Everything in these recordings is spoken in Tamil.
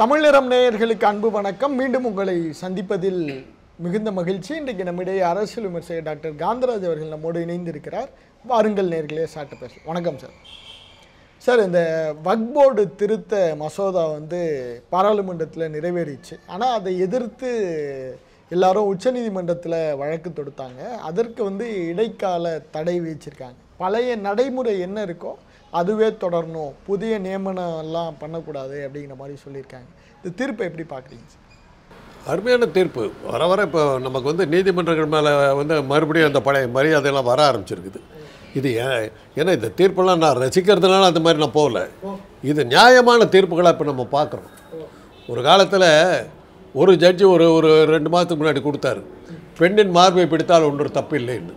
தமிழ் நிறம் நேயர்களுக்கு அன்பு வணக்கம். மீண்டும் உங்களை சந்திப்பதில் மிகுந்த மகிழ்ச்சி. இன்றைக்கு நம்மிடையே அரசியல் விமர்சகர் டாக்டர் காந்தராஜ் அவர்கள் நம்மோடு இணைந்திருக்கிறார். வாருங்கள் நேயர்களே, சாட்டு பேசும். வணக்கம் சார். சார், இந்த வக்ஃப் போர்டு திருத்த மசோதா பாராளுமன்றத்தில் நிறைவேறிச்சு. ஆனால் அதை எதிர்த்து எல்லாரும் உச்சநீதிமன்றத்தில் வழக்கு தொடுத்தாங்க. அதற்கு இடைக்கால தடை விதிச்சிருக்காங்க. பழைய நடைமுறை என்ன இருக்கோ அதுவே தொடரணும், புதிய நியமனம் எல்லாம் பண்ணக்கூடாது அப்படிங்கிற மாதிரி சொல்லியிருக்காங்க. இந்த தீர்ப்பை எப்படி பார்க்குறீங்க சார்? அருமையான தீர்ப்பு. வர வர இப்போ நமக்கு நீதிமன்றங்கள் மேலே மறுபடியும் அந்த பழைய மரியாதையெல்லாம் வர ஆரம்பிச்சிருக்குது. இது ஏன்னா இந்த தீர்ப்பெல்லாம் நான் ரசிக்கிறதுனால அந்த மாதிரி நான் போகல. இது நியாயமான தீர்ப்புகளாக இப்போ நம்ம பார்க்குறோம். ஒரு காலத்தில் ஒரு ஜட்ஜி ஒரு 2 மாதத்துக்கு முன்னாடி கொடுத்தாரு, பெண்ணின் மார்பை பிடித்தால் ஒன்று தப்பு இல்லைன்னு.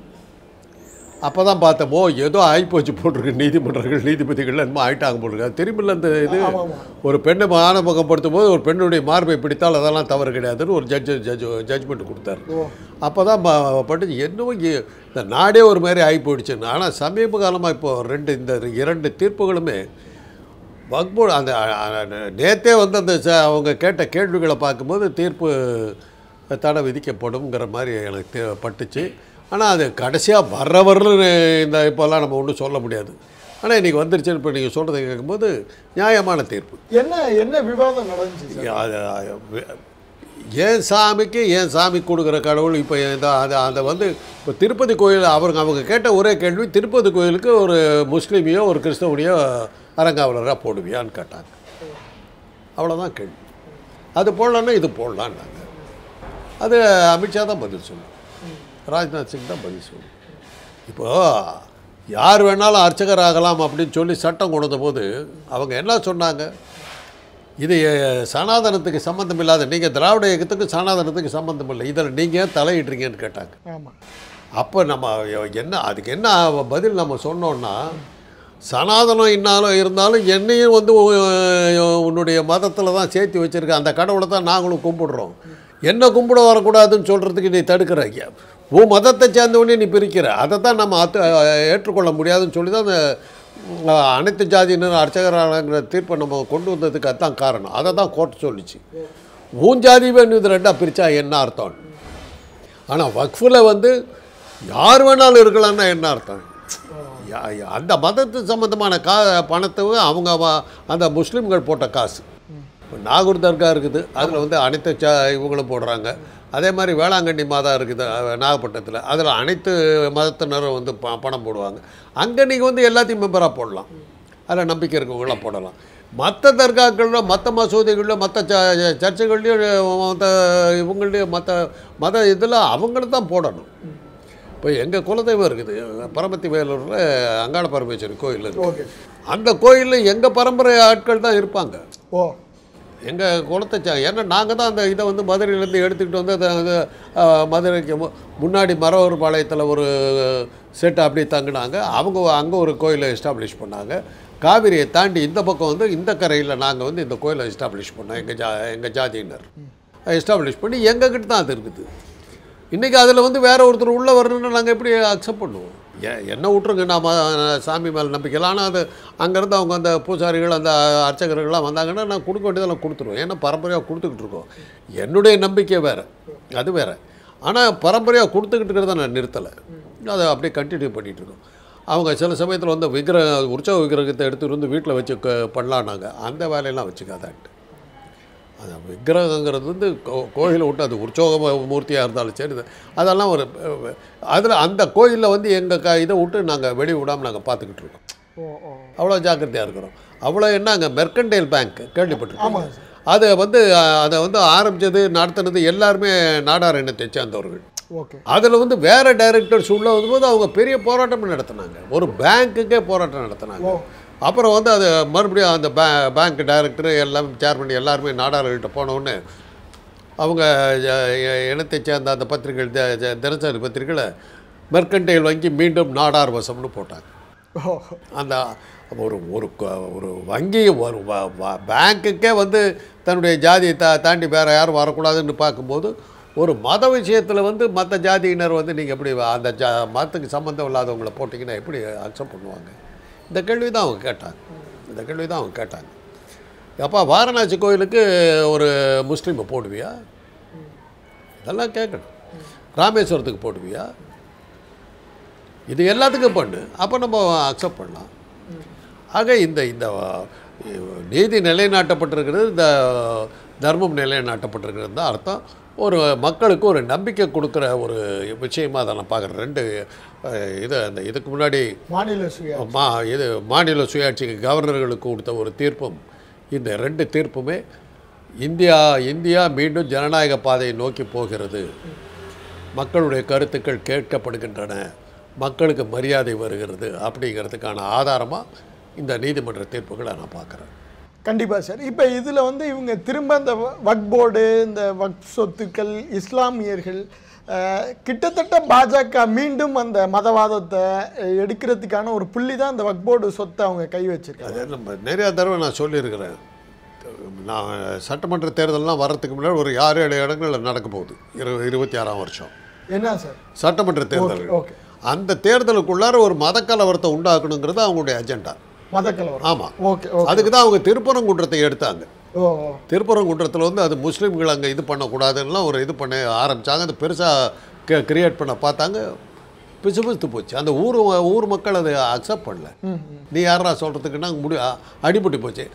அப்போ தான் பார்த்தோமோ ஏதோ ஆகிப்போச்சு போட்டிருக்கு, நீதிமன்றங்கள் நீதிபதிகள் என்னமோ ஆகிட்டாங்க போட்டிருக்கு. திரும்பியில் அந்த இது ஒரு பெண்ணை ஆணவகப்படுத்தும் போது ஒரு பெண்ணுடைய மார்பை பிடித்தால் அதெல்லாம் தவறு கிடையாதுன்னு ஒரு ஜட்ஜ்மெண்ட் கொடுத்தாரு. அப்போ தான் பட்டு என்னவோ இந்த நாடே ஒரு மாதிரி ஆகி போயிடுச்சுன்னு. ஆனால் சமீப காலமாக இப்போது இந்த 2 தீர்ப்புகளுமே வக்ஃப் போர்டு அந்த நேற்றே அந்த அவங்க கேட்ட கேள்விகளை பார்க்கும்போது தீர்ப்பு தடை விதிக்கப்படுங்கிற மாதிரி எனக்கு பட்டுச்சு. ஆனால் அது கடைசியாக வர்றவர்னு இந்த இப்போல்லாம் நம்ம ஒன்றும் சொல்ல முடியாது. ஆனால் இன்றைக்கி வந்துருச்சுன்னு இப்போ நீங்கள் சொல்கிறத கேட்கும்போது நியாயமான தீர்ப்பு. என்ன விவாதம் நடந்துச்சு? ஏன் சாமி கொடுக்குற கடவுள் இப்போ அதை இப்போ திருப்பதி கோயில் அவங்க கேட்ட ஒரே கேள்வி, திருப்பதி கோயிலுக்கு ஒரு முஸ்லீமையோ ஒரு கிறிஸ்தவனையோ அரங்காவலராக போடுவியான்னு கேட்டாங்க. அவ்வளோதான் கேள்வி. அது போடலான்னா இது போடலான்னாங்க. அது அமித்ஷா தான் பதில் சொல்லணும், ராஜ்நாத் சிங் தான் பதில் சொல்லணும். இப்போது யார் வேணாலும் அர்ச்சகர் ஆகலாம் அப்படின்னு சொல்லி சட்டம் கொண்ட போது அவங்க என்ன சொன்னாங்க, இது சனாதனத்துக்கு சம்மந்தம் இல்லாத, நீங்கள் திராவிட இயக்கத்துக்கு சனாதனத்துக்கு சம்மந்தம் இல்லை, இதில் நீங்கள் தலையிட்றீங்கன்னு கேட்டாங்க. ஆமாம். அப்போ நம்ம அதுக்கு என்ன பதில் நம்ம சொன்னோன்னா, சனாதனம் இருந்தாலும் என்னையும் உன்னுடைய மதத்தில் தான் சேர்த்து வச்சுருக்க அந்த கடவுளை தான் நாங்களும் கும்பிடுறோம், என்ன கும்பிட வரக்கூடாதுன்னு சொல்கிறதுக்கு நீ தடுக்கிற, உன் மதத்தை சேர்ந்தவொடனே நீ பிரிக்கிற, அதை தான் நம்ம ஏற்றுக்கொள்ள முடியாதுன்னு சொல்லி தான் அந்த அனைத்து ஜாதியினர் அர்ச்சகராங்கிற தீர்ப்பை நம்ம கொண்டு வந்ததுக்கு அதுதான் காரணம். அதை தான் கோர்ட் சொல்லிச்சு. உன் ஜாதி வேணும் இது 2ஆக பிரித்தா என்ன அர்த்தம்? ஆனால் வக்ஃபில் யார் வேணாலும் இருக்கலாம்னா என்ன அர்த்தம்? அந்த மதத்து சம்மந்தமான பணத்தை அவங்க அந்த முஸ்லீம்கள் போட்ட காசு. நாகூர் தர்கா இருக்குது, அதில் அனைத்து இவங்களும் போடுறாங்க. அதே மாதிரி வேளாங்கண்ணி மாதா இருக்குது நாகப்பட்டினத்தில், அதில் அனைத்து மதத்தினரும் பணம் போடுவாங்க. அங்கே நீங்கள் எல்லாத்தையும் மெம்பராக போடலாம், அதில் நம்பிக்கை இருக்கவங்களாம் போடலாம். மற்ற தர்காக்களில், மற்ற மசூதிகளில், மற்ற சர்ச்சைகள்லையும், மற்ற இவங்கள்டையும், மற்ற மத இதில் அவங்கள தான் போடணும். இப்போ எங்கள் குலதெய்வம் இருக்குது பரமத்தி வேலூரில் அங்காள பரமேஸ்வரி கோயில் இருக்குது. அந்த கோயிலில் எங்கள் பரம்பரை ஆட்கள் தான் இருப்பாங்க. எங்கள் குலத்தை ஏன்னா நாங்கள் தான் அந்த இதை மதுரையிலேருந்து எடுத்துக்கிட்டு அந்த மதுரைக்கு முன்னாடி மரவர் பாளையத்தில் ஒரு செட்டு அப்படி தங்கினாங்க. அவங்க அங்கே ஒரு கோயிலை எஸ்டாப்ளிஷ் பண்ணாங்க. காவிரியை தாண்டி இந்த பக்கம் இந்த கரையில் நாங்கள் இந்த கோயிலை எஸ்டாப்ளிஷ் பண்ணோம். எங்கள் ஜாதியினர் எஸ்டாப்ளிஷ் பண்ணி எங்ககிட்ட தான் அது இருக்குது. இன்றைக்கி அதில் வேறு ஒருத்தர் உள்ளே வரணுன்னு நாங்கள் எப்படி அக்செப்ட் பண்ணுவோம்? என்ன விட்ருங்க, நாம் சாமி மேலே நம்பிக்கையில். ஆனால் அது அங்கேருந்து அவங்க அந்த பூசாரிகள் அந்த அர்ச்சகர்கள்லாம் வந்தாங்கன்னா நான் கொடுக்க வேண்டியதெல்லாம் கொடுத்துருவோம். ஏன்னா பரம்பரையாக கொடுத்துக்கிட்டு இருக்கோம். என்னுடைய நம்பிக்கை வேறு, அது வேறு. ஆனால் பரம்பரையாக கொடுத்துக்கிட்டு இருக்கிறத நான் நிறுத்தலை, அதை அப்படியே கண்டினியூ பண்ணிகிட்ருக்கோம். அவங்க சில சமயத்தில் உற்சவ விக்கிரகத்தை எடுத்துகிட்டு வீட்டில் வச்சு பண்ணலான்னாங்க. அந்த வேலையெல்லாம் வச்சுக்காதான்ட்டு. அந்த விக்கிரகங்கிறது கோயிலை விட்டு அது உற்சவ மூர்த்தியாக இருந்தாலும் சரி, அதெல்லாம் ஒரு அதில் அந்த கோயிலில் எங்கள் இதை விட்டு நாங்கள் வெளியே விடாமல் நாங்கள் பார்த்துக்கிட்டு இருக்கோம். அவ்வளோ ஜாக்கிரதையாக இருக்கிறோம். அவ்வளோ என்ன அங்கே மெர்கன்டைல் பேங்க் கேள்விப்பட்டிருக்கோம். அதை அதை ஆரம்பித்தது நடத்தினது எல்லாருமே நாடார் இனத்தை சேர்ந்தவர்கள். அதில் வேறு டைரக்டர்ஸ் உள்ளே வரும்போது அவங்க பெரிய போராட்டம் நடத்தினாங்க, ஒரு பேங்க்குக்கே போராட்டம் நடத்தினாங்க. அப்புறம் அது மறுபடியும் அந்த பேங்க் டைரக்டரு எல்லாம் சேர்மன் எல்லாருமே நாடார்கள்ட்ட போனவுடனே அவங்க இனத்தை சேர்ந்த அந்த பத்திரிகைகள் தினசரி பத்திரிகைகளை மெர்கன்டைல் வங்கி மீண்டும் நாடார் வசம்னு போட்டாங்க. அந்த ஒரு ஒரு வங்கி ஒரு பேங்க்குக்கே தன்னுடைய ஜாதியை தாண்டி வேறு யாரும் வரக்கூடாதுன்னு பார்க்கும்போது ஒரு மத விஷயத்தில் மற்ற ஜாதியினர் நீங்கள் எப்படி அந்த மதத்துக்கு சம்மந்தம் இல்லாதவங்களை போட்டிங்கன்னா எப்படி அக்செப்ட் பண்ணுவாங்க? இந்த கேள்வி தான் அவங்க கேட்டாங்க. அப்பா வாரணாசி கோயிலுக்கு ஒரு முஸ்லீமை போடுவியா? இதெல்லாம் கேட்கணும். ராமேஸ்வரத்துக்கு போடுவியா? இது எல்லாத்துக்கும் பண்ணு, அப்போ நம்ம அக்செப்ட் பண்ணலாம். ஆக இந்த இந்த நீதி நிலைநாட்டப்பட்டிருக்கிறது, இந்த தர்மம் நிலைநாட்டப்பட்டிருக்கிறது தான் அர்த்தம். ஒரு மக்களுக்கு ஒரு நம்பிக்கை கொடுக்குற ஒரு விஷயமாக அதை நான் பார்க்குறேன். ரெண்டு இது அந்த இதுக்கு முன்னாடி மாநில சுயாட்சிக்கு கவர்னர்களுக்கு கொடுத்த ஒரு தீர்ப்பும், இந்த ரெண்டு தீர்ப்புமே இந்தியா மீண்டும் ஜனநாயக பாதையை நோக்கி போகிறது, மக்களுடைய கருத்துக்கள் கேட்கப்படுகின்றன, மக்களுக்கு மரியாதை வருகிறது அப்படிங்கிறதுக்கான ஆதாரமாக இந்த நீதிமன்ற தீர்ப்புகளை நான் பார்க்குறேன். கண்டிப்பாக சார். இப்போ இதில் இவங்க திரும்ப இந்த வக்ஃப் போர்டு, இந்த வக்ஃப் சொத்துக்கள், இஸ்லாமியர்கள் கிட்டத்தட்ட பாஜக மீண்டும் அந்த மதவாதத்தை எடுக்கிறதுக்கான ஒரு புள்ளி தான் இந்த வக்ஃப் போர்டு சொத்தை அவங்க கை வச்சிருக்காங்க. அது நம்ம நிறையா தடவை நான் சொல்லியிருக்கிறேன். நான் சட்டமன்ற தேர்தலெலாம் வர்றதுக்கு முன்னாடி ஒரு 6-7 இடங்களில் நடக்க போகுது 26ஆம் வருஷம். என்ன சார் சட்டமன்ற தேர்தல்? அந்த தேர்தலுக்குள்ளார ஒரு மதக்கலவரத்தை உண்டாக்கணுங்கிறது அவங்களுடைய அஜெண்டா. மதக்கலவரம்? ஆமாம். அதுக்கு தான் அவங்க திருப்பரங்குன்றத்தை எடுத்தாங்க. திருப்பரங்குன்றத்தில் அது முஸ்லீம்கள் அங்கே இது பண்ணக்கூடாதுன்னா ஒரு இது பண்ண ஆரம்பித்தாங்க. அது பெருசாக கிரியேட் பண்ண பார்த்தாங்க, பிசுபிசுத்து போச்சு. அந்த ஊர் மக்கள் அதை அக்செப்ட் பண்ணல. நீ யாரா சொல்கிறதுக்குன்னா அடிபட்டு போச்சு.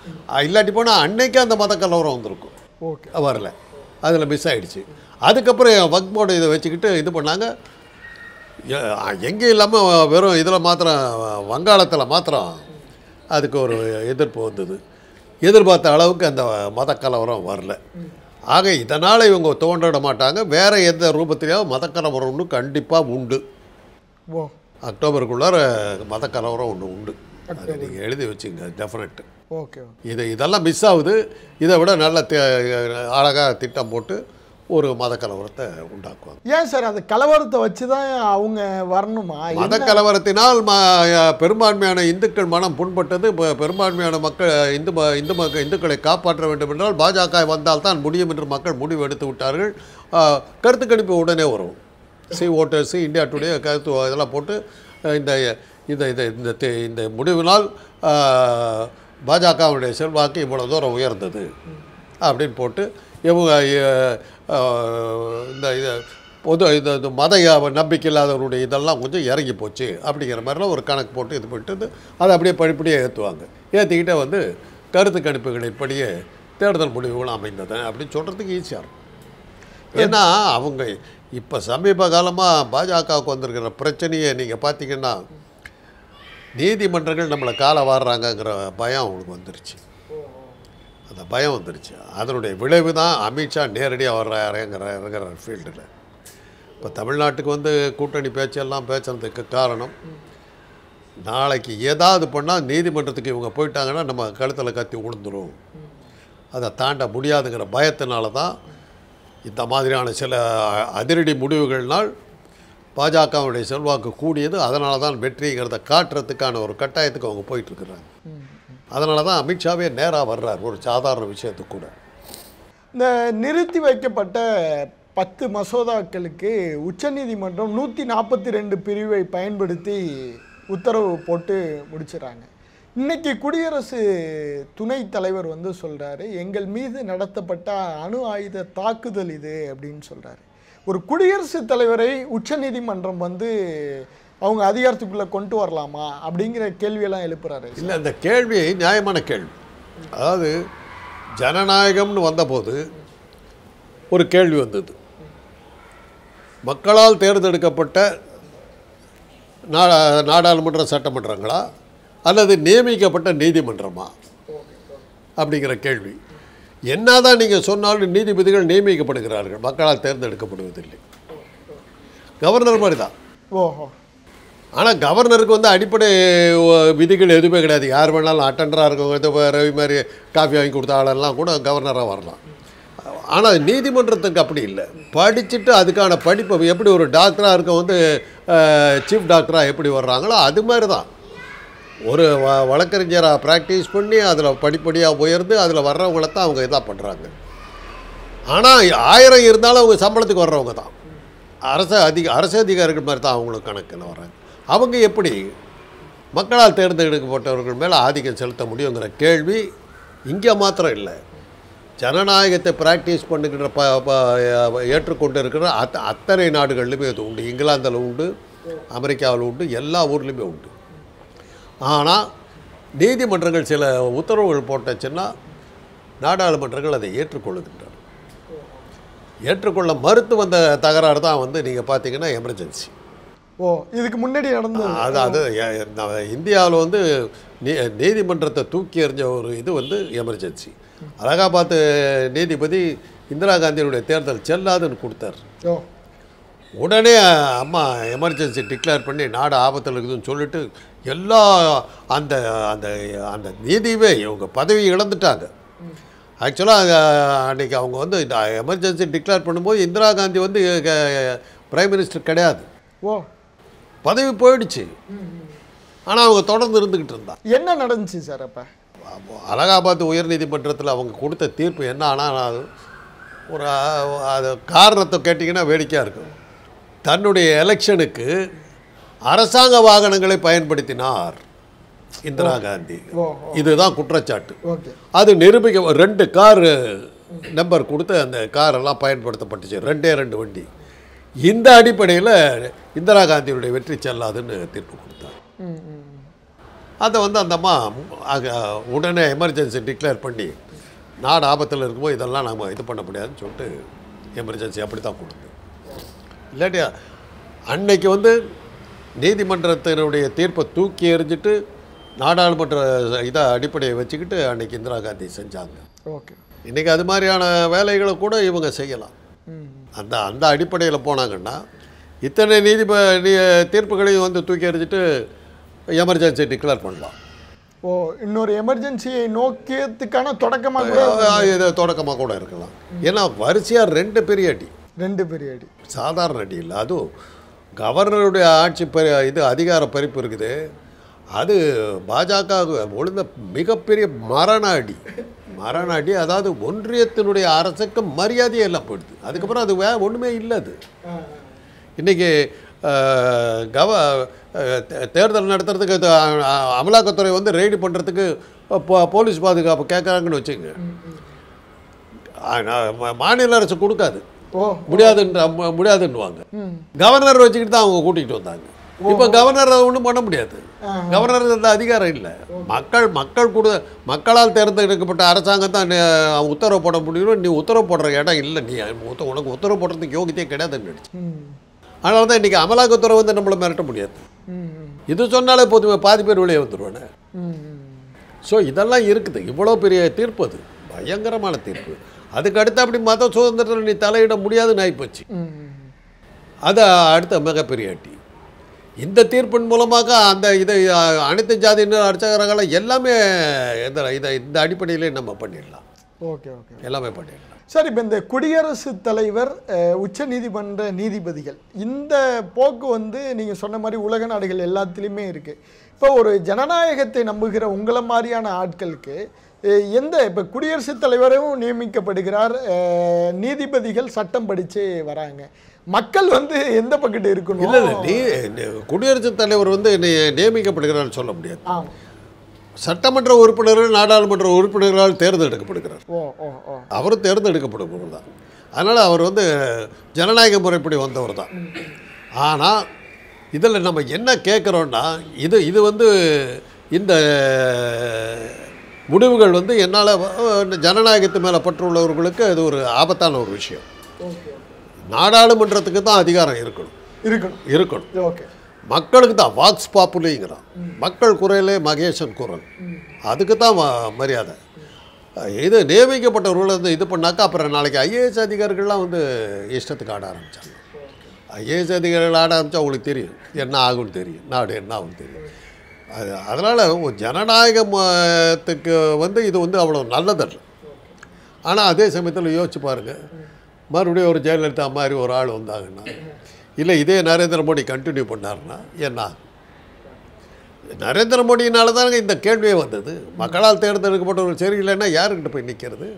இல்லாட்டி போனால் அன்னைக்கே அந்த மதக்கலவரம் வந்திருக்கும். வரல, அதில் மிஸ் ஆகிடுச்சு. அதுக்கப்புறம் வக்ஃப் போர்டு இதை வச்சுக்கிட்டு இது பண்ணாங்க. எங்கே இல்லாமல் வெறும் இதில் மாத்திரம், வங்காளத்தில் மாத்திரம் அதுக்கு ஒரு எதிர்ப்பு வந்தது. எதிர்பார்த்த அளவுக்கு அந்த மதக்கலவரம் வரல. ஆக இதனால் இவங்க தோன்றிட மாட்டாங்க. வேறு எந்த ரூபத்திலேயாவது மதக்கலவரம் ஒன்று கண்டிப்பாக உண்டு. அக்டோபருக்குள்ளார மதக்கலவரம் ஒன்று உண்டு. அதை நீங்கள் எழுதி வச்சுங்க, டெஃபினட்டு. இதெல்லாம் மிஸ் ஆகுது. இதை விட நல்ல அழகாக திட்டம் போட்டு ஒரு மதக்கலவரத்தை உண்டாக்குவாங்க. ஏன் சார் அந்த கலவரத்தை வச்சு தான் அவங்க வரணுமா? மதக்கலவரத்தினால் பெரும்பான்மையான இந்துக்கள் மனம் புண்பட்டது. பெரும்பான்மையான மக்கள் இந்துக்களை காப்பாற்ற வேண்டும் என்றால் பாஜக வந்தால் தான் முடியும் என்று மக்கள் முடிவு எடுத்து விட்டார்கள். கருத்து கணிப்பு உடனே வரும். ஓட்டர்ஸ், இந்தியா டுடே கருத்து இதெல்லாம் போட்டு இந்த முடிவினால் பாஜகவுடைய செல்வாக்கு இவ்வளோ தூரம் உயர்ந்தது அப்படின்னு போட்டு இவங்க இந்த மத நம்பிக்கை இல்லாதவருடைய இதெல்லாம் கொஞ்சம் இறங்கி போச்சு அப்படிங்கிற மாதிரிலாம் ஒரு கணக்கு போட்டு இது பண்ணிட்டு அதை அப்படியே படிப்படியாக ஏற்றுவாங்க. ஏற்றிக்கிட்டே கருத்து கணிப்புகளின்படியே தேர்தல் முடிவுகள் அமைந்தது அப்படின்னு சொல்கிறதுக்கு ஈஸியாக இருக்கும். ஏன்னா அவங்க இப்போ சமீப காலமாக பாஜகவுக்கு வந்திருக்கிற பிரச்சனையை நீங்கள் பார்த்தீங்கன்னா, நீதிமன்றங்கள் நம்மளை காலை வாடுறாங்கங்கிற பயம் அவங்களுக்கு வந்துருச்சு. அந்த பயம் வந்துருச்சு. அதனுடைய விளைவு தான் அமித்ஷா நேரடியாக இறங்குற ஃபீல்டில். இப்போ தமிழ்நாட்டுக்கு கூட்டணி பேச்செல்லாம் பேசுறதுக்கு காரணம், நாளைக்கு ஏதாவது பண்ணால் நீதிமன்றத்துக்கு இவங்க போயிட்டாங்கன்னா நம்ம கழுத்தில் கத்தி விழுந்துடும், அதை தாண்ட முடியாதுங்கிற பயத்தினால தான் இந்த மாதிரியான சில அதிரடி முடிவுகள்னால் பாஜகவுடைய செல்வாக்கு கூடியது. அதனால தான் வெற்றிங்கிறத காட்டுறதுக்கான ஒரு கட்டாயத்துக்கு அவங்க போயிட்டுருக்குறாங்க. அதனால தான் அமித்ஷாவே நேராக வர்றார் ஒரு சாதாரண விஷயத்துக்கு கூட. இந்த நிறுத்தி வைக்கப்பட்ட 10 மசோதாக்களுக்கு உச்சநீதிமன்றம் 142 பிரிவை பயன்படுத்தி உத்தரவு போட்டு முடிச்சிடறாங்க. இன்னைக்கு குடியரசு துணைத் தலைவர் சொல்கிறாரு, எங்கள் மீது நடத்தப்பட்ட அணு ஆயுத தாக்குதல் இது அப்படின்னு சொல்கிறாரு. ஒரு குடியரசுத் தலைவரை உச்சநீதிமன்றம் அவங்க அதிகாரத்துக்குள்ளே கொண்டு வரலாமா அப்படிங்கிற கேள்வியெல்லாம் எழுப்புறாரு. இல்லை, அந்த கேள்வி நியாயமான கேள்வி. அதாவது ஜனநாயகம்னு வந்தபோது ஒரு கேள்வி வந்தது, மக்களால் தேர்ந்தெடுக்கப்பட்ட நாடாளுமன்ற சட்டமன்றங்களா அல்லது நியமிக்கப்பட்ட நீதிமன்றமா அப்படிங்கிற கேள்வி. என்னதான் நீங்கள் சொன்னாலும் நீதிபதிகள் நியமிக்கப்படுகிறார்கள், மக்களால் தேர்ந்தெடுக்கப்படுவதில்லை. கவர்னர் மாதிரி தான். ஆனால் கவர்னருக்கு அடிப்படை விதிகள் எதுவுமே கிடையாது. யார் வேணாலும் அட்டண்டராக இருக்கவங்க, ரவி மாதிரி காஃபி வாங்கி கொடுத்த ஆளெல்லாம் கூட கவர்னராக வரலாம். ஆனால் நீதிமன்றத்துக்கு அப்படி இல்லை. படிச்சுட்டு அதுக்கான படிப்பை எப்படி ஒரு டாக்டராக இருக்க சீஃப் டாக்டராக எப்படி வர்றாங்களோ அது மாதிரி தான் ஒரு வழக்கறிஞராக ப்ராக்டிஸ் பண்ணி அதில் படிப்படியாக உயர்ந்து அதில் வர்றவங்கள தான் அவங்க இதாக பண்ணுறாங்க. ஆனால் 1000 இருந்தாலும் அவங்க சம்பளத்துக்கு வர்றவங்க தான். அரசு அதிகாரிகள் மாதிரி தான் அவங்களுக்கு கணக்கில் வர்றாங்க. அவங்க எப்படி மக்களால் தேர்ந்தெடுக்கப்பட்டவர்கள் மேலே ஆதிக்கம் செலுத்த முடியுங்கிற கேள்வி இங்கே மாத்திரம் இல்லை, ஜனநாயகத்தை ப்ராக்டிஸ் பண்ணுகிற ஏற்றுக்கொண்டு இருக்கிற அத்தனை நாடுகள்லையுமே அது உண்டு. இங்கிலாந்தில் உண்டு, அமெரிக்காவில் உண்டு, எல்லா ஊர்லேயுமே உண்டு. ஆனால் நீதிமன்றங்கள் சில உத்தரவுகள் போட்டுச்சுன்னா நாடாளுமன்றங்கள் அதை ஏற்றுக்கொள்ளுகின்றன. ஏற்றுக்கொள்ள மறுத்து வந்த தகராறு தான் வந்து நீங்கள் பார்த்தீங்கன்னா எமர்ஜென்சி. ஓ, இதுக்கு முன்னாடி நடந்தது அது இந்தியாவில் வந்து நீதிமன்றத்தை தூக்கி எறிஞ்ச ஒரு இது வந்து எமர்ஜென்சி. அலகாபாத் நீதிபதி இந்திரா காந்தியினுடைய தேர்தல் செல்லாதுன்னு கொடுத்தார். உடனே அம்மா எமர்ஜென்சி டிக்ளேர் பண்ணி நாடு ஆபத்தில் இருக்குதுன்னு சொல்லிட்டு எல்லா அந்த அந்த அந்த நீதியவே இவங்க பதவி இழந்துட்டாங்க. ஆக்சுவலாக அன்றைக்கி அவங்க வந்து எமர்ஜென்சி டிக்ளேர் பண்ணும்போது இந்திரா காந்தி வந்து பிரைம் மினிஸ்டர் கிடையாது. ஓ, பதவி போயிடுச்சு. ஆனால் அவங்க தொடர்ந்து இருந்துக்கிட்டு இருந்தாங்க. என்ன நடந்துச்சு சார்? அப்போ அலகாபாத் உயர்நீதிமன்றத்தில் அவங்க கொடுத்த தீர்ப்பு என்ன ஆனால் ஒரு அது காரணத்தை கேட்டிங்கன்னா வேடிக்கையாக இருக்கும். தன்னுடைய எலெக்ஷனுக்கு அரசாங்க வாகனங்களை பயன்படுத்தினார் இந்திரா காந்தி. இதுதான் குற்றச்சாட்டு. அது நிரூபிக்க 2 கார் நம்பர் கொடுத்து அந்த காரெல்லாம் பயன்படுத்தப்பட்டுச்சு, 2 வண்டி. இந்த அடிப்படையில் இந்திரா காந்தியுடைய வெற்றி செல்லாதுன்னு தீர்ப்பு கொடுத்தார். அதை வந்து அந்த அம்மா உடனே எமர்ஜென்சி டிக்ளேர் பண்ணி நாடு ஆபத்தில் இருக்கும்போது இதெல்லாம் நம்ம இது பண்ண முடியாதுன்னு சொல்லிட்டு எமர்ஜென்சி அப்படி தான் கொடுத்து. இல்லாட்டியா அன்னைக்கு வந்து நீதிமன்றத்தினுடைய தீர்ப்பை தூக்கி எறிஞ்சிட்டு நாடாளுமன்ற இதை அடிப்படையை வச்சுக்கிட்டு அன்றைக்கி இந்திரா காந்தி செஞ்சாங்க. ஓகே, இன்றைக்கி அது மாதிரியான வேலைகளை கூட இவங்க செய்யலாம். அந்த அந்த அடிப்படையில் போனாங்கன்னா இத்தனை தீர்ப்புகளையும் வந்து தூக்கி எறிஞ்சிட்டு எமர்ஜென்சி டிக்ளேர் பண்ணலாம். ஓ, இன்னொரு எமர்ஜென்சியை நோக்கியத்துக்கான தொடக்கமாக இது தொடக்கமாக கூட இருக்கலாம். ஏன்னா வரிசையாக 2 பெரிய அடி, சாதாரண அடி இல்லை. அதுவும் கவர்னருடைய ஆட்சி இது அதிகார பறிப்பு இருக்குது. அது பாஜக ஒழுந்த மிகப்பெரிய மரண அடி. அதாவது ஒன்றியத்தினுடைய அரசுக்கு மரியாதையே எல்லாம் போயிடுது. அதுக்கப்புறம் அது ஒன்றுமே இல்லை. அது இன்றைக்கி தேர்தல் நடத்துறதுக்கு அமலாக்கத்துறை வந்து ரெய்டு பண்ணுறதுக்கு போலீஸ் பாதுகாப்பு கேட்குறாங்கன்னு வச்சுங்க. மாநில அரசு கொடுக்காது, முடியாதுன்னுவாங்க. கவர்னர் வச்சுக்கிட்டு தான் அவங்க கூட்டிகிட்டு வந்தாங்க. இப்போ கவர்னர் ஒன்றும் பண்ண முடியாது. கவர்னர் அந்த அதிகாரம் இல்லை. மக்களால் தேர்ந்தெடுக்கப்பட்ட அரசாங்கம் தான் உத்தரவு போட முடியும். நீ உத்தரவு போடுற இடம் இல்லை, நீ உனக்கு உத்தரவு போடுறதுக்கு யோகியத்தையே கிடையாதுன்னு நினச்சி. அதனால தான் இன்றைக்கி அமலாக்கத்துறை வந்து நம்மளை மிரட்ட முடியாது. இது சொன்னாலே பொதுவாக பாதி பேர் வெளியே வந்துடுவானே. ஸோ இதெல்லாம் இருக்குது. இவ்வளோ பெரிய தீர்ப்பு, அது பயங்கரமான தீர்ப்பு. அதுக்கு அடுத்து அப்படி மத சுதந்திரத்தில் நீ தலையிட முடியாதுன்னு ஆகிப்போச்சு. அது அடுத்த மிகப்பெரிய அடி. இந்த தீர்ப்பின் மூலமாக அந்த இதை அனைத்து ஜாதியினர் அர்ச்சகர்களை எல்லாமே இந்த அடிப்படையிலே நம்ம பண்ணிடலாம். ஓகே, எல்லாமே பண்ணிடலாம். சார், இப்போ இந்த குடியரசுத் தலைவர், உச்ச நீதிமன்ற நீதிபதிகள், இந்த போக்கு வந்து நீங்கள் சொன்ன மாதிரி உலக நாடுகள் எல்லாத்துலேயுமே இருக்குது. இப்போ ஒரு ஜனநாயகத்தை நம்புகிற உங்களை மாதிரியான ஆட்களுக்கு இப்போ குடியரசுத் தலைவரும் நியமிக்கப்படுகிறார், நீதிபதிகள் சட்டம் படித்து வராங்க, மக்கள் வந்து எந்த பக்கத்து இருக்கணும்? இல்லை, குடியரசுத் தலைவர் வந்து நியமிக்கப்படுகிறான்னு சொல்ல முடியாது. சட்டமன்ற உறுப்பினர்கள் நாடாளுமன்ற உறுப்பினர்களால் தேர்ந்தெடுக்கப்படுகிறார். அவர் தேர்ந்தெடுக்கப்படுபவர் தான். அதனால் அவர் வந்து ஜனநாயக முறைப்படி வந்தவர் தான். ஆனால் இதில் நம்ம என்ன கேட்குறோன்னா, இது வந்து இந்த முடிவுகள் வந்து என்னால் ஜனநாயகத்து மேலே பற்றுள்ளவர்களுக்கு அது ஒரு ஆபத்தான ஒரு விஷயம். நாடாளுமன்றத்துக்கு தான் அதிகாரம் இருக்கணும். ஓகே, மக்களுக்கு தான் வாக்ஸ் பாப்புலிங்கிறான். மக்கள் குரலே மகேசன் குரல், அதுக்கு தான் மரியாதை. இது நியமிக்கப்பட்டவர்கள் வந்து இது பண்ணாக்கா அப்புறம் நாளைக்கு ஐஏஎஸ் அதிகாரிகள்லாம் வந்து இஷ்டத்துக்கு ஆட ஆரம்பித்தாங்க. ஐஏஎஸ் அதிகாரிகள் ஆட ஆரம்பித்தா அவங்களுக்கு தெரியும் என்ன ஆகும்னு தெரியும், நாடு என்ன ஆகும்னு தெரியும். அதனால் ஜனநாயகத்துக்கு வந்து இது வந்து அவ்வளோ நல்லதல்ல. ஆனால் அதே சமயத்தில் யோசிச்சு பாருங்கள், மறுபடியும் ஒரு ஜெயலலிதா மாதிரி ஒரு ஆள் வந்தாங்கன்னா, இல்லை இதே நரேந்திர மோடி கண்டினியூ பண்ணார்னா என்ன? நரேந்திர மோடியினால தானே இந்த கேள்வியே வந்தது. மக்களால் தேர்ந்தெடுக்கப்பட்டவர்கள் சரியில்லைன்னா யாருக்கிட்ட போய் நிற்கிறது?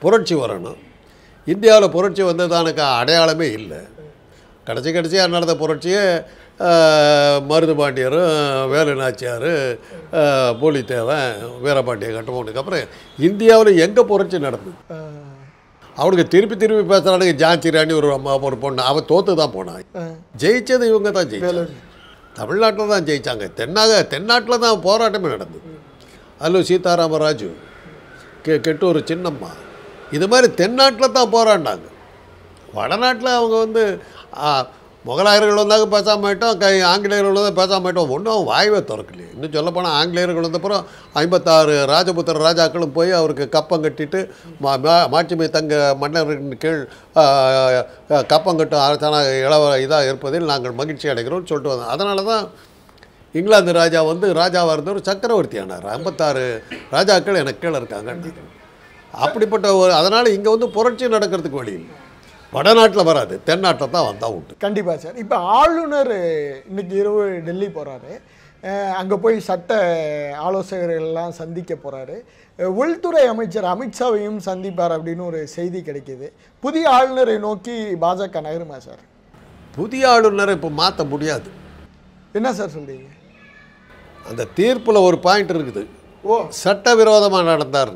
புரட்சி வரணும். இந்தியாவில் புரட்சி வந்ததானுக்கு அடையாளமே இல்லை. கடைசியாக நடந்த புரட்சியே மருது பாண்டியரும் வேலு நாச்சியார் பூலித்தேவன் வீரபாண்டிய கட்டபொம்மனுக்கு அப்புறம் இந்தியாவில் எங்கே புரட்சி நடந்தது? அவனுக்கு திருப்பி பேசுகிறானுங்க. ஜான்சி ராணி ஒரு பொண்ணு, அவன் தோற்று தான் போனான். ஜெயிச்சது இவங்க தான் ஜெயிச்சாங்க. தமிழ்நாட்டில் தான் ஜெயித்தாங்க. தென்னாட்டில் தான் போராட்டமே நடந்தது. அல்லு சீதாராமராஜு, கெட்டூர் சின்னம்மா, இது மாதிரி தென்னாட்டில் தான் போராடினாங்க. வடநாட்டில் அவங்க வந்து முகலாயர்கள் வந்தாங்க பேசாமல் ஆகிட்டோம், ஆங்கிலேயர்கள் வந்து பேசாமல் ஆகிட்டோம். ஒன்றும் வாய்வே திறக்கலையே. இன்னும் சொல்லப்போனால் ஆங்கிலேயர்கள் வந்தப்புறம் 56 ராஜபுத்திர ராஜாக்களும் போய் அவருக்கு கப்பம் கட்டிட்டு மாட்சிமை தங்க மன்னரின் கீழ் கப்பங்கட்டும் அரசான இதாக இருப்பதில் நாங்கள் மகிழ்ச்சி அடைகிறோம்னு சொல்லிட்டு வந்தோம். அதனால தான் இங்கிலாந்து ராஜா வந்து ராஜாவாக இருந்தவர் சக்கரவர்த்தி ஆனார். 56 ராஜாக்கள் எனக்கு கீழே இருக்காங்க. அப்படிப்பட்ட அதனால் இங்கே வந்து புரட்சி நடக்கிறதுக்கு வழி இல்லை. வடநாட்டில் வராது, தென்னாட்டில் தான் வந்தால் உண்டு. கண்டிப்பாக சார். இப்போ ஆளுநர் இன்னைக்கு இரவு டெல்லி போகிறாரு. அங்கே போய் சட்ட ஆலோசகர்கள்லாம் சந்திக்க போகிறாரு. உள்துறை அமைச்சர் அமித்ஷாவையும் சந்திப்பார் அப்படின்னு ஒரு செய்தி கிடைக்கிது. புதிய ஆளுநரை நோக்கி பாஜக நகருமா சார்? புதிய ஆளுநரை இப்போ மாற்ற முடியாது. என்ன சார் சொல்றீங்க? அந்த தீர்ப்பில் ஒரு பாயிண்ட் இருக்குது. சட்டவிரோதமாக நடந்தார்.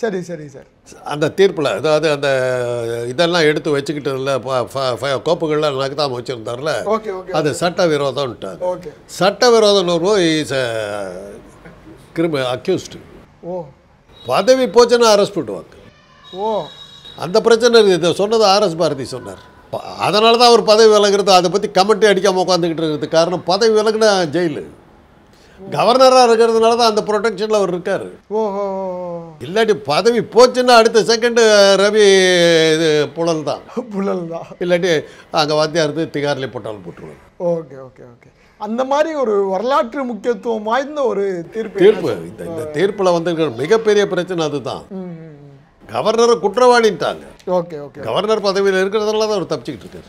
சரி சரி சார். அந்த தீர்ப்பில் அதாவது அந்த இதெல்லாம் எடுத்து வச்சுக்கிட்டு இல்லை, கோப்புகள்லாம் நகத்தாமல் வச்சுருந்தார்ல, அது சட்டவிரோதம்ட்டார். சட்டவிரோதம் இஸ் அக்யூஸ்டு. பதவி போச்சுன்னா அரெஸ்ட் பண்ணுவாங்க. அந்த பிரச்சனை இதை சொன்னது RS பாரதி சொன்னார். அதனால தான் அவர் பதவி விலகிறது. அதை பற்றி கமெண்ட்டே அடிக்காமல் உட்காந்துக்கிட்டு இருக்கிறது காரணம், பதவி விலகுனா ஜெயிலு. கவர்னராக இருக்கிறதுனால தான் அந்த ப்ரொடெக்ஷனில் அவர் இருக்கார். இல்லாட்டி பதவி போச்சுன்னா அடுத்த செகண்டு ரவி இது புழல் தான். இல்லாட்டி அங்கே வாத்தியார் திகாரிலே போட்டாலும் போட்டுருவார். Okay okay okay. அந்த மாதிரி ஒரு வரலாற்று முக்கியத்துவம் வாய்ந்த ஒரு தீர்ப்பு. இந்த தீர்ப்பில் வந்து மிகப்பெரிய பிரச்சனை அதுதான். கவர்னரை குற்றவாளின்ட்டாங்க. கவர்னர் பதவியில் இருக்கிறதுனால தான் அவர் தப்பிச்சுக்கிட்டு இருக்காரு.